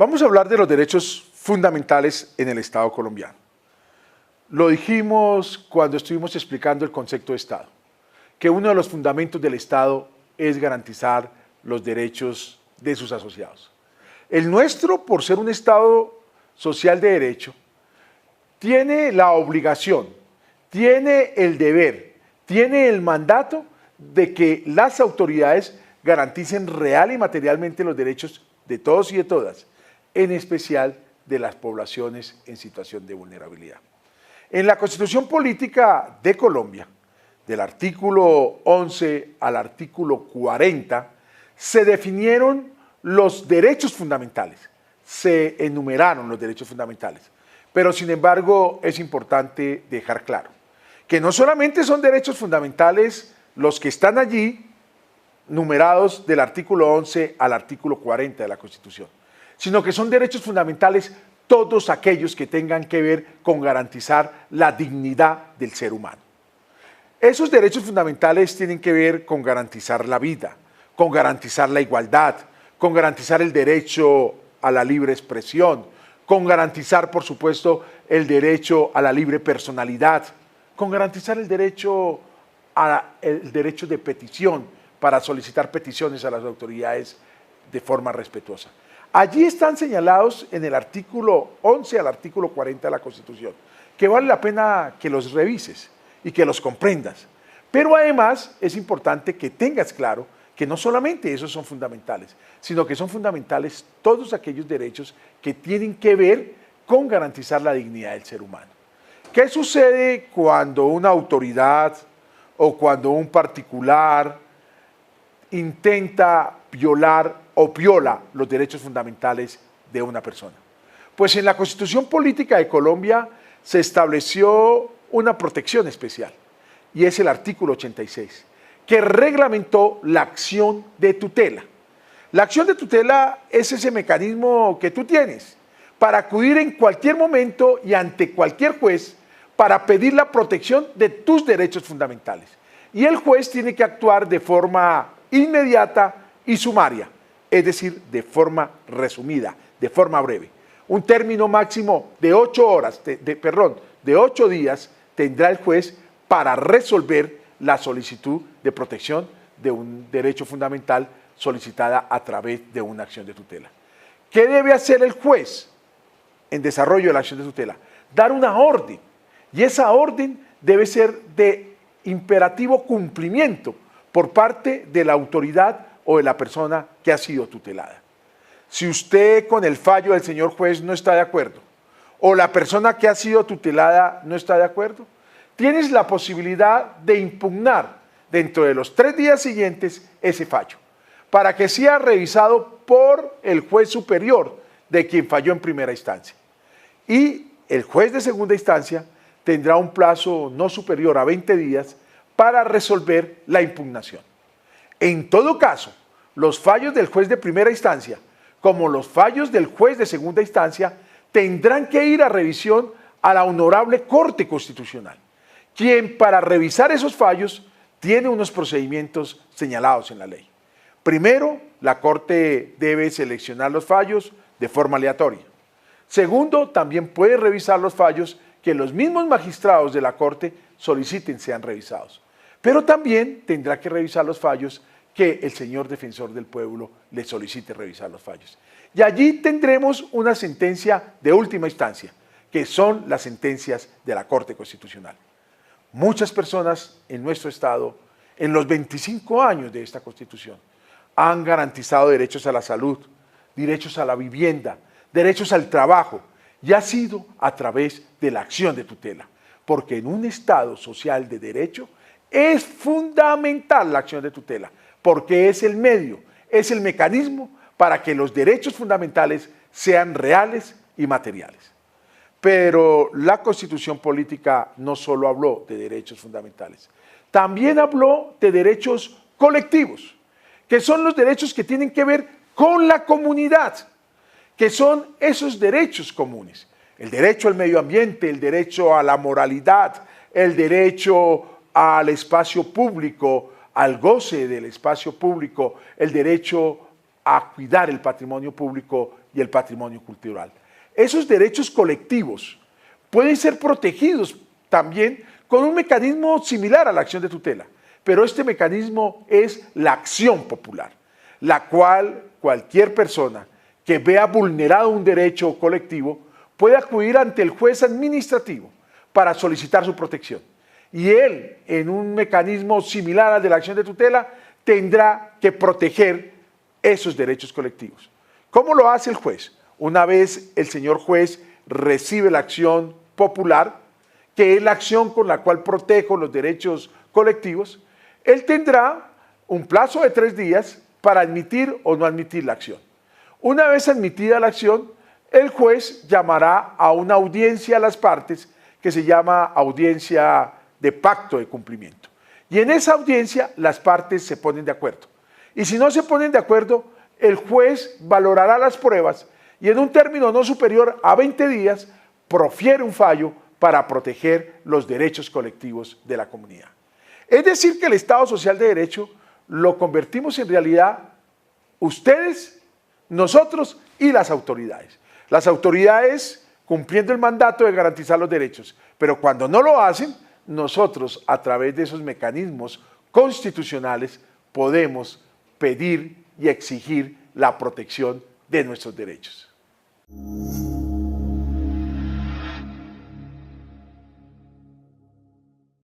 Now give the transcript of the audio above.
Vamos a hablar de los derechos fundamentales en el Estado colombiano. Lo dijimos cuando estuvimos explicando el concepto de Estado, que uno de los fundamentos del Estado es garantizar los derechos de sus asociados. El nuestro, por ser un Estado social de derecho, tiene la obligación, tiene el deber, tiene el mandato de que las autoridades garanticen real y materialmente los derechos de todos y de todas, en especial de las poblaciones en situación de vulnerabilidad. En la Constitución Política de Colombia, del artículo 11 al artículo 40, se definieron los derechos fundamentales, se enumeraron los derechos fundamentales, pero sin embargo es importante dejar claro que no solamente son derechos fundamentales los que están allí numerados del artículo 11 al artículo 40 de la Constitución, sino que son derechos fundamentales todos aquellos que tengan que ver con garantizar la dignidad del ser humano. Esos derechos fundamentales tienen que ver con garantizar la vida, con garantizar la igualdad, con garantizar el derecho a la libre expresión, con garantizar, por supuesto, el derecho a la libre personalidad, con garantizar el derecho de petición para solicitar peticiones a las autoridades de forma respetuosa. Allí están señalados en el artículo 11 al artículo 40 de la Constitución, que vale la pena que los revises y que los comprendas. Pero además es importante que tengas claro que no solamente esos son fundamentales, sino que son fundamentales todos aquellos derechos que tienen que ver con garantizar la dignidad del ser humano. ¿Qué sucede cuando una autoridad o cuando un particular intenta violar o viola los derechos fundamentales de una persona? Pues en la Constitución Política de Colombia se estableció una protección especial, y es el artículo 86, que reglamentó la acción de tutela. La acción de tutela es ese mecanismo que tú tienes para acudir en cualquier momento y ante cualquier juez para pedir la protección de tus derechos fundamentales. Y el juez tiene que actuar de forma inmediata y sumaria, es decir, de forma resumida, de forma breve. Un término máximo de 8 días tendrá el juez para resolver la solicitud de protección de un derecho fundamental solicitada a través de una acción de tutela. ¿Qué debe hacer el juez en desarrollo de la acción de tutela? Dar una orden, y esa orden debe ser de imperativo cumplimiento por parte de la autoridad o de la persona que ha sido tutelada. Si usted con el fallo del señor juez no está de acuerdo, o la persona que ha sido tutelada no está de acuerdo, tienes la posibilidad de impugnar dentro de los 3 días siguientes ese fallo, para que sea revisado por el juez superior de quien falló en primera instancia. Y el juez de segunda instancia tendrá un plazo no superior a 20 días para resolver la impugnación. En todo caso, los fallos del juez de primera instancia, como los fallos del juez de segunda instancia, tendrán que ir a revisión a la Honorable Corte Constitucional, quien para revisar esos fallos tiene unos procedimientos señalados en la ley. Primero, la Corte debe seleccionar los fallos de forma aleatoria. Segundo, también puede revisar los fallos que los mismos magistrados de la Corte soliciten sean revisados. Pero también tendrá que revisar los fallos que el señor defensor del pueblo le solicite revisar los fallos. Y allí tendremos una sentencia de última instancia, que son las sentencias de la Corte Constitucional. Muchas personas en nuestro Estado, en los 25 años de esta Constitución, han garantizado derechos a la salud, derechos a la vivienda, derechos al trabajo, y ha sido a través de la acción de tutela, porque en un Estado social de derecho es fundamental la acción de tutela, porque es el medio, es el mecanismo para que los derechos fundamentales sean reales y materiales. Pero la Constitución Política no solo habló de derechos fundamentales, también habló de derechos colectivos, que son los derechos que tienen que ver con la comunidad, que son esos derechos comunes. El derecho al medio ambiente, el derecho a la moralidad, el derecho al espacio público, al goce del espacio público, el derecho a cuidar el patrimonio público y el patrimonio cultural. Esos derechos colectivos pueden ser protegidos también con un mecanismo similar a la acción de tutela, pero este mecanismo es la acción popular, la cual cualquier persona que vea vulnerado un derecho colectivo puede acudir ante el juez administrativo para solicitar su protección. Y él, en un mecanismo similar al de la acción de tutela, tendrá que proteger esos derechos colectivos. ¿Cómo lo hace el juez? Una vez el señor juez recibe la acción popular, que es la acción con la cual protejo los derechos colectivos, él tendrá un plazo de 3 días para admitir o no admitir la acción. Una vez admitida la acción, el juez llamará a una audiencia a las partes que se llama audiencia de pacto de cumplimiento. Y en esa audiencia las partes se ponen de acuerdo. Y si no se ponen de acuerdo, el juez valorará las pruebas y en un término no superior a 20 días profiere un fallo para proteger los derechos colectivos de la comunidad. Es decir, que el Estado Social de Derecho lo convertimos en realidad ustedes, nosotros y las autoridades. Las autoridades cumpliendo el mandato de garantizar los derechos, pero cuando no lo hacen, nosotros a través de esos mecanismos constitucionales podemos pedir y exigir la protección de nuestros derechos.